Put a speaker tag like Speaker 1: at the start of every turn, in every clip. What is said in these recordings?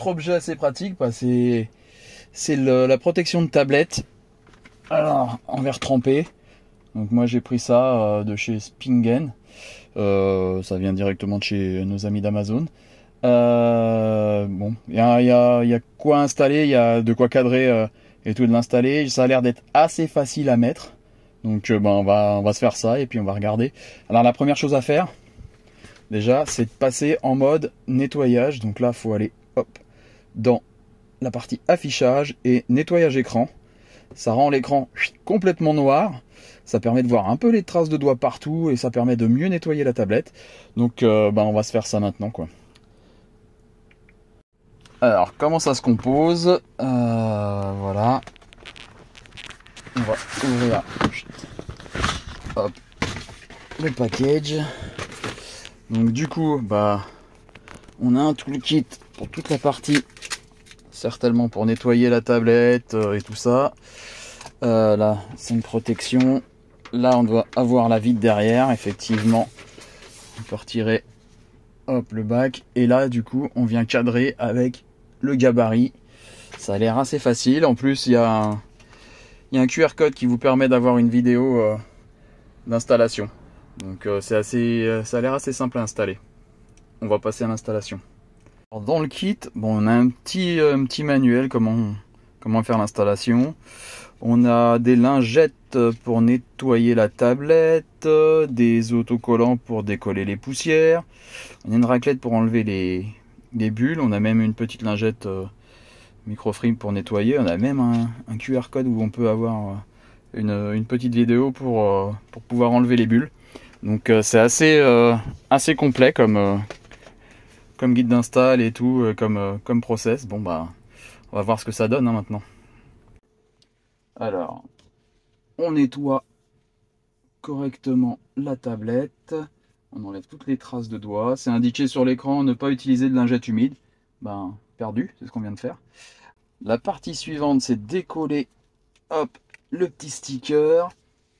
Speaker 1: autre objet assez pratique, bah, c'est la protection de tablette. Alors, en verre trempé. Donc moi j'ai pris ça de chez Spingen. Ça vient directement de chez nos amis d'Amazon. Bon, il y a quoi installer, il y a de quoi cadrer et tout de l'installer. Ça a l'air d'être assez facile à mettre. Donc ben, on va se faire ça et puis on va regarder. Alors la première chose à faire, déjà, c'est de passer en mode nettoyage. Donc là, il faut aller hop, dans la partie affichage et nettoyage écran. Ça rend l'écran complètement noir. Ça permet de voir un peu les traces de doigts partout et ça permet de mieux nettoyer la tablette. Donc ben, on va se faire ça maintenant, quoi. Alors, comment ça se compose? Voilà. On va ouvrir hop, le package. Donc du coup, bah, on a un toolkit pour toute la partie, certainement pour nettoyer la tablette et tout ça. Là, c'est une protection. Là, on doit avoir la vitre derrière, effectivement. On peut retirer hop, le bac. Et là, du coup, on vient cadrer avec le gabarit. Ça a l'air assez facile. En plus, il y a un QR code qui vous permet d'avoir une vidéo d'installation. Donc, ça a l'air assez simple à installer. On va passer à l'installation. Dans le kit, bon, on a un petit manuel comment faire l'installation. On a des lingettes pour nettoyer la tablette, des autocollants pour décoller les poussières. On a une raclette pour enlever les bulles. On a même une petite lingette microfilm pour nettoyer. On a même un QR code où on peut avoir une petite vidéo pour pouvoir enlever les bulles. Donc c'est assez complet comme guide d'install et tout, comme process. Bon bah, on va voir ce que ça donne maintenant. Alors, on nettoie correctement la tablette. On enlève toutes les traces de doigts. C'est indiqué sur l'écran, ne pas utiliser de lingette humide. Ben, perdu, c'est ce qu'on vient de faire. La partie suivante, c'est décoller hop, le petit sticker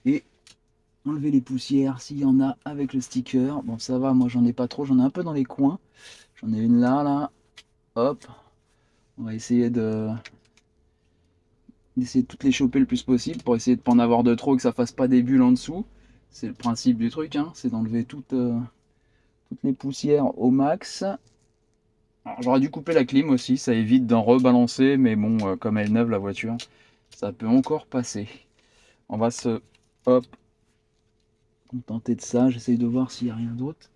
Speaker 1: et enlever les poussières s'il y en a avec le sticker. Bon, ça va, moi j'en ai pas trop, j'en ai un peu dans les coins. J'en ai une là, hop. On va essayer d'essayer de toutes les choper le plus possible pour essayer de pas en avoir de trop et que ça fasse pas des bulles en dessous. C'est le principe du truc, hein, c'est d'enlever toutes les poussières au max. J'aurais dû couper la clim aussi, ça évite d'en rebalancer, mais bon, comme elle est neuve la voiture, ça peut encore passer. On va se contenter de ça, j'essaye de voir s'il n'y a rien d'autre.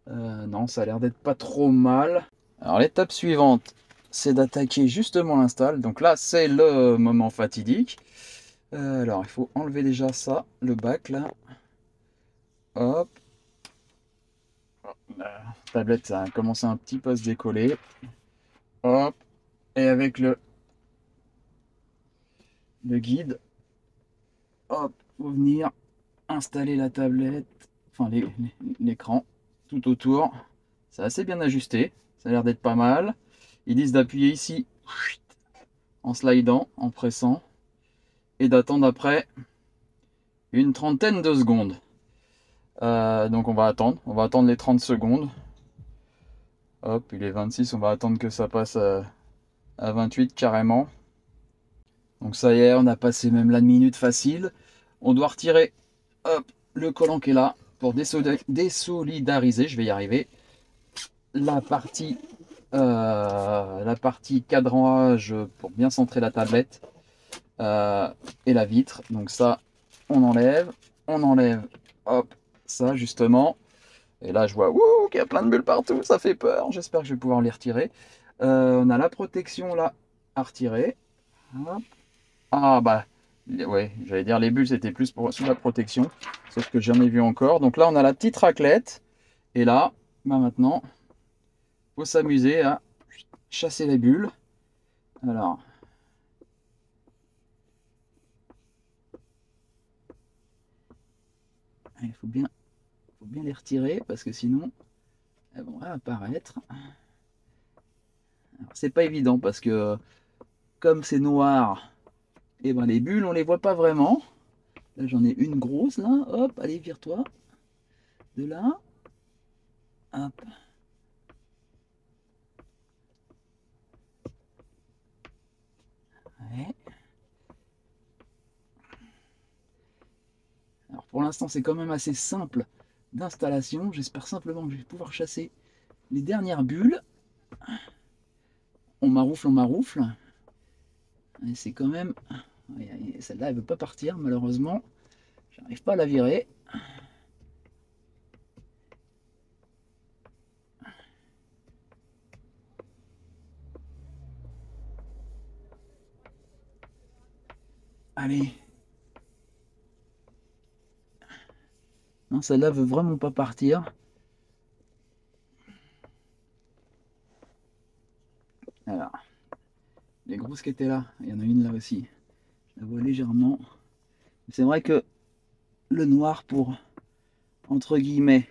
Speaker 1: Non, ça a l'air d'être pas trop mal. Alors l'étape suivante, c'est d'attaquer justement l'install. Donc là, c'est le moment fatidique. Alors, il faut enlever déjà ça, le bac là. Hop. La tablette, ça a commencé un petit peu à se décoller. Hop. Et avec le guide, hop, faut venir installer la tablette, enfin l'écran, tout autour. C'est assez bien ajusté, ça a l'air d'être pas mal. Ils disent d'appuyer ici, en slidant, en pressant, et d'attendre après une trentaine de secondes. Donc on va attendre les 30 secondes. Hop, il est 26, on va attendre que ça passe à 28 carrément. Donc ça y est, on a passé même la minute facile. On doit retirer hop, le collant qui est là pour désolidariser, je vais y arriver, la partie cadrage pour bien centrer la tablette et la vitre. Donc ça, on enlève hop, ça justement. Et là, je vois qu'il y a plein de bulles partout, ça fait peur. J'espère que je vais pouvoir les retirer. On a la protection là à retirer. Hop. Ah bah, ouais, j'allais dire les bulles c'était plus sous la protection, sauf que j'en ai vu encore. Donc là, on a la petite raclette. Et là, bah maintenant, faut s'amuser à chasser les bulles. Alors, il faut bien les retirer parce que sinon elles vont réapparaître. C'est pas évident parce que comme c'est noir, et ben les bulles on les voit pas vraiment. Là j'en ai une grosse là, hop, allez vire-toi de là, hop. l'instant c'est quand même assez simple d'installation. J'espère simplement que je vais pouvoir chasser les dernières bulles. On maroufle, on maroufle. Et c'est quand même... Celle-là, elle veut pas partir, malheureusement. J'arrive pas à la virer. Allez. Non, celle-là veut vraiment pas partir. Alors, les grosses qui étaient là, il y en a une là aussi. Je la vois légèrement. C'est vrai que le noir pour, entre guillemets,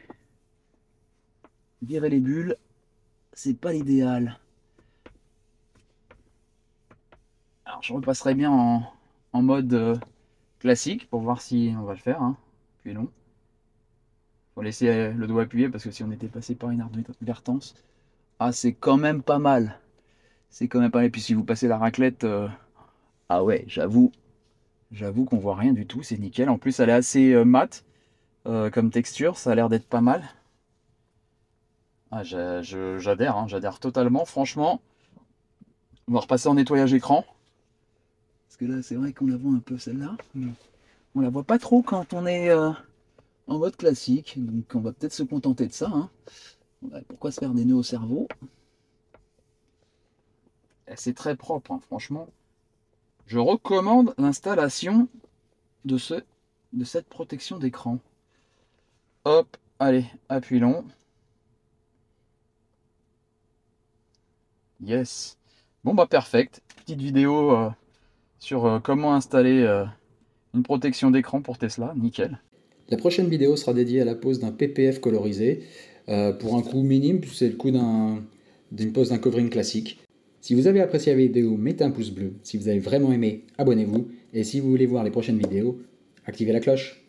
Speaker 1: virer les bulles, c'est pas l'idéal. Alors je repasserai bien en mode classique pour voir si on va le faire. Hein. Puis non. Faut laisser le doigt appuyé parce que si on était passé par une inadvertance, ah c'est quand même pas mal. C'est quand même pas mal. Et puis si vous passez la raclette, ah ouais, j'avoue qu'on voit rien du tout, c'est nickel. En plus elle est assez mate comme texture, ça a l'air d'être pas mal. Ah, j'adhère, hein, j'adhère totalement. Franchement, on va repasser en nettoyage écran. Parce que là, c'est vrai qu'on la voit un peu celle-là. Mais on la voit pas trop quand on est en mode classique. Donc on va peut-être se contenter de ça. Hein. Ouais, pourquoi se faire des nœuds au cerveau? C'est très propre, hein, franchement. Je recommande l'installation de cette protection d'écran. Hop, allez, appui long. Yes. Bon bah perfect. Petite vidéo sur comment installer une protection d'écran pour Tesla. Nickel.
Speaker 2: La prochaine vidéo sera dédiée à la pose d'un PPF colorisé pour un coût minime, c'est le coût d'une pose d'un covering classique. Si vous avez apprécié la vidéo, mettez un pouce bleu. Si vous avez vraiment aimé, abonnez-vous. Et si vous voulez voir les prochaines vidéos, activez la cloche.